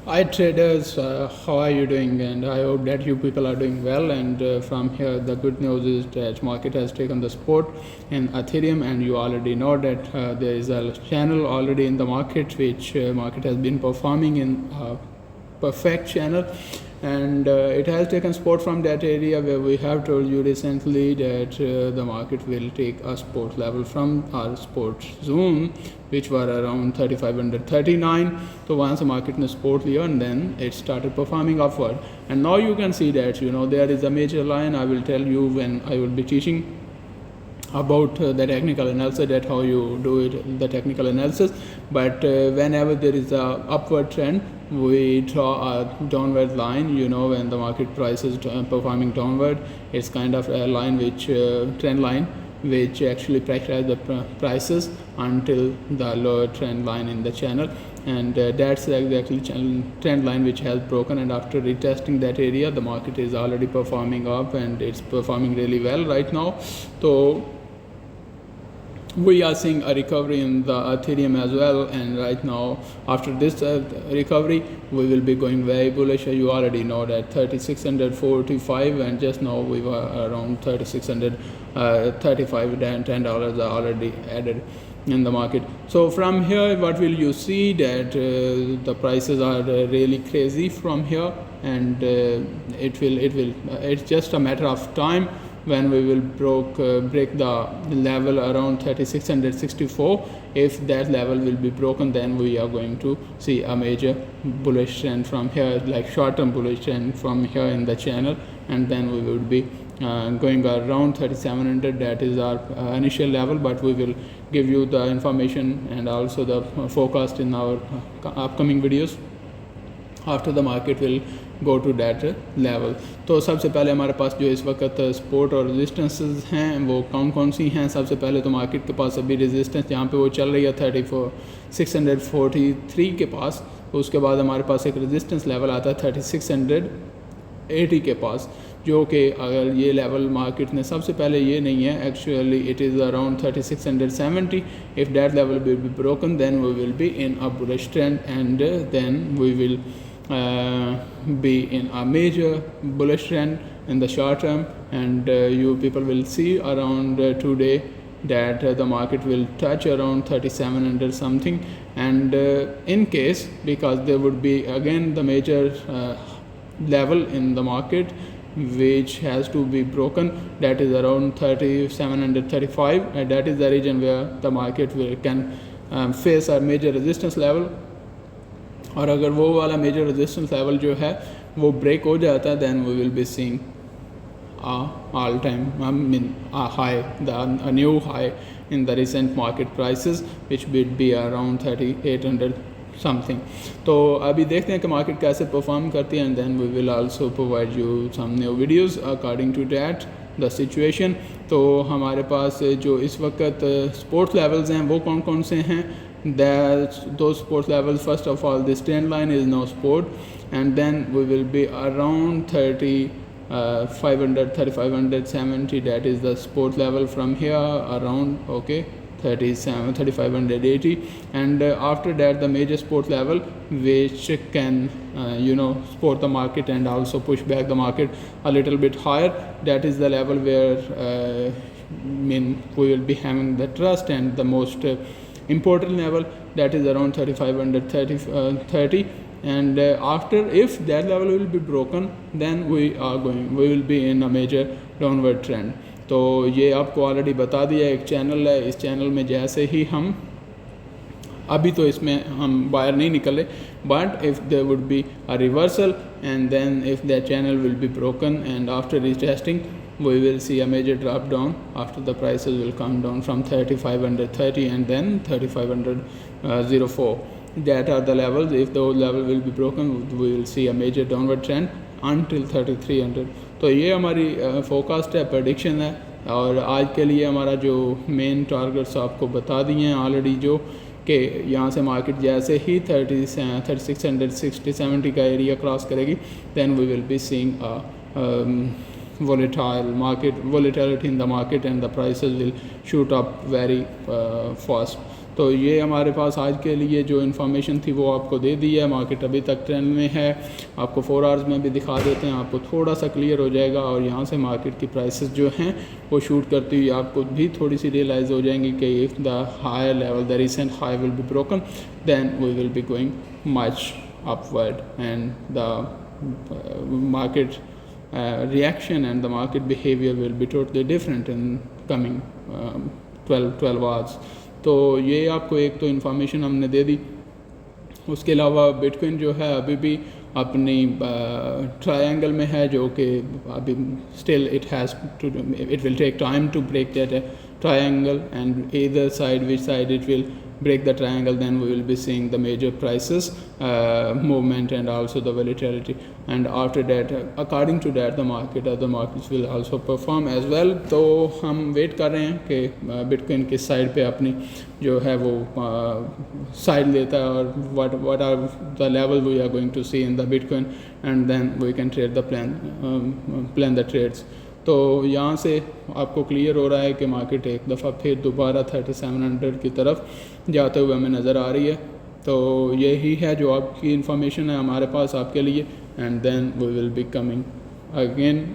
Hi traders, how are you doing? And I hope that you people are doing well. And from here, the good news is that market has taken the support in Ethereum, and you already know that there is a channel already in the market which market has been performing in a perfect channel, and it has taken support from that area where we have told you recently that the market will take a support level from our support zone, which were around 3539. So once the market ने support लिया, and then it started performing upward, and now you can see that there is a major line. I will tell you when I will be teaching about the technical analysis, that how you do it, the technical analysis. But whenever there is a upward trend, we draw a downward line. When the market price is performing downward, it's kind of a line which trend line which actually pressurize the prices until the lower trend line in the channel, and that's exactly trend line which has broken. And after retesting that area, the market is already performing up, and it's performing really well right now. So we are seeing a recovery in the Ethereum as well, and right now after this recovery, we will be going very bullish. You already know that 3645, and just now we were around 3635, and $10 are already added in the market. So from here, what will you see that the prices are really crazy from here, and it's just a matter of time when we will break the level around 3664. If that level will be broken, then we are going to see a major bullish trend from here, like short-term bullish trend from here in the channel, and then we will be going around 3700. That is our initial level, but we will give you the information and also the forecast in our upcoming videos after the market will go to that level. तो सबसे पहले हमारे पास जो इस वक्त support और resistances हैं वो कौन सी हैं। सबसे पहले तो मार्केट के पास अभी रेजिस्टेंस यहाँ पे वो चल रही है 643 के पास। उसके बाद हमारे पास एक रेजिस्टेंस लेवल आता है 3680 के पास, जो कि अगर ये लेवल मार्केट ने सबसे पहले ये नहीं है, actually it is around 3670. If that level will be broken, then we will be in a bullish trend, and then we will be in a major bullish trend in the short term, and you people will see around today that the market will touch around 3700 something, and in case, because there would be again the major level in the market which has to be broken, that is around 3735, and that is the region where the market can face a major resistance level. और अगर वो वाला major resistance level जो है वो break हो जाता है, then we will be seeing all time high, the new high in the recent market prices which will be around 3800 something. तो अभी देखते हैं कि मार्केट कैसे परफॉर्म करती है, and then we will also provide you some new videos according to that the situation. तो हमारे पास जो इस वक्त सपोर्ट लेवल्स हैं वो कौन से हैं? Those support levels, first of all, this trend line is no support, and then we will be around 3570. That is the support level from here around 3580, and after that the major support level which can support the market and also push back the market a little bit higher. That is the level where we will be having the trust, and the most important level, that is around 3530, and after, if that level will be broken, then we will be in a major downward trend. तो ये आपको already बता दिया, एक channel है, इस channel में जैसे ही हम अभी तो इसमें हम बाहर नहीं निकले, but if there would be a reversal, and then if that channel will be broken, and after retesting we will see a major drop down after the prices will come down from 3530 and then 3504. That are the levels. If those level will be broken, we will see a major downward trend until 3300. तो ये हमारी forecast है, prediction है, और आज के लिए हमारा जो मेन टारगेट्स आपको बता दिए हैं ऑलरेडी, जो कि यहाँ से मार्केट जैसे ही 3660-70 का एरिया क्रॉस करेगी, then we will be seeing a volatility in the market, and the prices will shoot up very fast. तो ये हमारे पास आज के लिए जो इन्फॉर्मेशन थी वो आपको दे दी है। मार्केट अभी तक ट्रेंड में है, आपको 4 आवर्स में भी दिखा देते हैं, आपको थोड़ा सा क्लियर हो जाएगा। और यहाँ से मार्केट की प्राइसेस जो हैं वो शूट करती हुई आपको भी थोड़ी सी रियलाइज़ हो जाएंगी कि if the higher level, the recent high will be broken, then we will be going much upward and the market reaction and the market behavior will be totally different in coming 12 hours। तो ये आपको एक तो information हमने दे दी। उसके अलावा bitcoin जो है अभी भी अपनी ट्रायंगल में है, जो कि अभी still it will take time to break that triangle, and either side, which side it will break the triangle, then we will be seeing the major prices movement and also the volatility, and after that according to that the other markets will also perform as well। तो हम wait कर रहे हैं कि bitcoin किस side पे अपनी जो है वो साइड लेता है, और what are the level we are going to see in the Bitcoin, and then we can trade the plan the trades। तो यहाँ से आपको क्लियर हो रहा है कि मार्केट एक दफ़ा फिर दोबारा 3700 की तरफ जाते हुए हमें नज़र आ रही है। तो यही है जो आपकी इन्फॉर्मेशन है हमारे पास आपके लिए, and then we will be coming again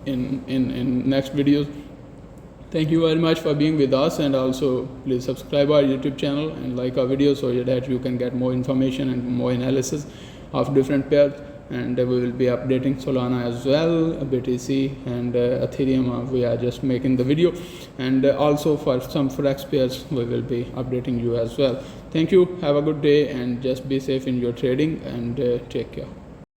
in next videos। Thank you very much for being with us, and also please subscribe our YouTube channel and like our videos so that you can get more information and more analysis of different pairs, and we will be updating Solana as well, BTC and Ethereum. We are just making the video, and also for some forex pairs we will be updating you as well। Thank you, have a good day, and just be safe in your trading, and take care।